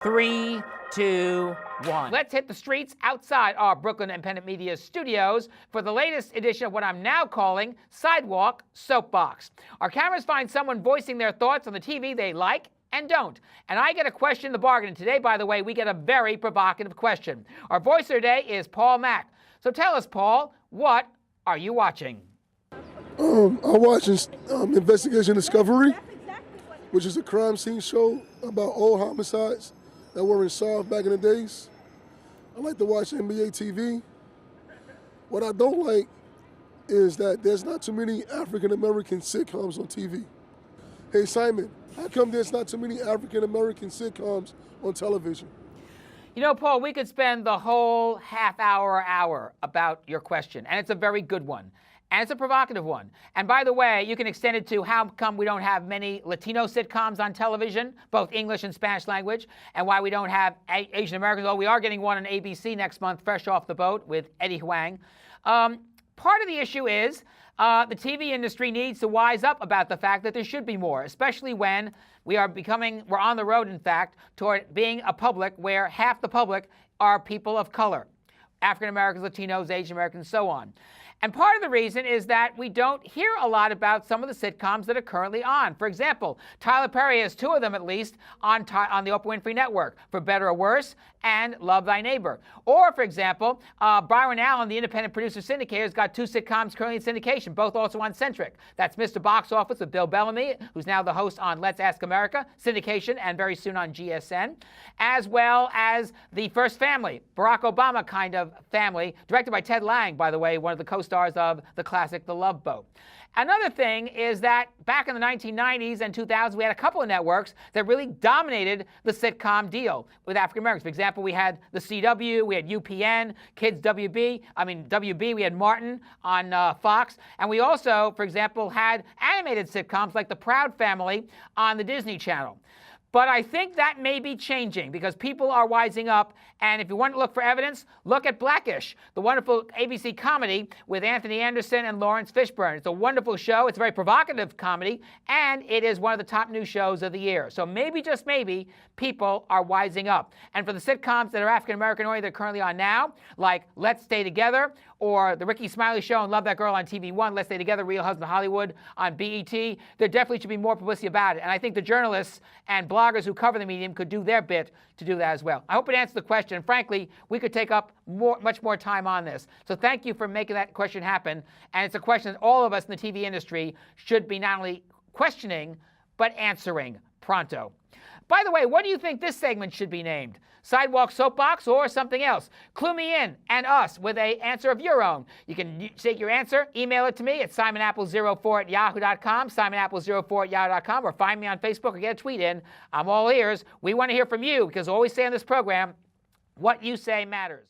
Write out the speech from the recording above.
3, 2, 1. Let's hit the streets outside our Brooklyn Independent Media studios for the latest edition of what I'm now calling Sidewalk Soapbox. Our cameras find someone voicing their thoughts on the TV they like and don't. And I get a question in the bargain. And today, by the way, we get a very provocative question. Our voicer today is Paul Mack. So tell us, Paul, what are you watching? I'm watching Investigation Discovery, which is a crime scene show about old homicides that weren't solved back in the days. I like to watch NBA TV. What I don't like is that there's not too many African-American sitcoms on TV. Hey, Simon, how come there's not too many African-American sitcoms on television? You know, Paul, we could spend the whole half hour or hour about your question, and it's a very good one. And it's a provocative one. And by the way, you can extend it to how come we don't have many Latino sitcoms on television, both English and Spanish language, and why we don't have Asian Americans. Well, we are getting one on ABC next month, fresh off the boat with Eddie Huang. Part of the issue is the TV industry needs to wise up about the fact that there should be more, especially when we're on the road, in fact, toward being a public where half the public are people of color. African Americans, Latinos, Asian Americans, so on. And part of the reason is that we don't hear a lot about some of the sitcoms that are currently on. For example, Tyler Perry has 2 of them at least on the Oprah Winfrey Network, For Better or Worse and Love Thy Neighbor. Or, for example, Byron Allen, the independent producer syndicator, has got 2 sitcoms currently in syndication, both also on Centric. That's Mr. Box Office with Bill Bellamy, who's now the host on Let's Ask America, syndication, and very soon on GSN, as well as The First Family, Barack Obama kind of family, directed by Ted Lang, by the way, one of the co-stars of the classic The Love Boat. Another thing is that back in the 1990s and 2000s, we had a couple of networks that really dominated the sitcom deal with African Americans. For example, we had the CW, we had UPN, Kids WB, we had Martin on Fox, and we also, for example, had animated sitcoms like The Proud Family on the Disney Channel. But I think that may be changing because people are wising up. And if you want to look for evidence, look at Blackish, the wonderful ABC comedy with Anthony Anderson and Lawrence Fishburne. It's a wonderful show. It's a very provocative comedy, and it is one of the top new shows of the year. So maybe, just maybe, people are wising up. And for the sitcoms that are African-American oriented that are currently on now, like Let's Stay Together, or The Ricky Smiley Show and Love That Girl on TV1, Let's Stay Together, Real Husband of Hollywood on BET, there definitely should be more publicity about it. And I think the journalists and bloggers who cover the medium could do their bit to do that as well. I hope it answers the question. And frankly, we could take up much more time on this. So thank you for making that question happen. And it's a question that all of us in the TV industry should be not only questioning, but answering pronto. By the way, what do you think this segment should be named? Sidewalk Soapbox or something else? Clue me in and us with an answer of your own. You can take your answer, email it to me at simonapple04@yahoo.com, simonapple04@yahoo.com, or find me on Facebook or get a tweet in. I'm all ears. We want to hear from you because I always say on this program, what you say matters.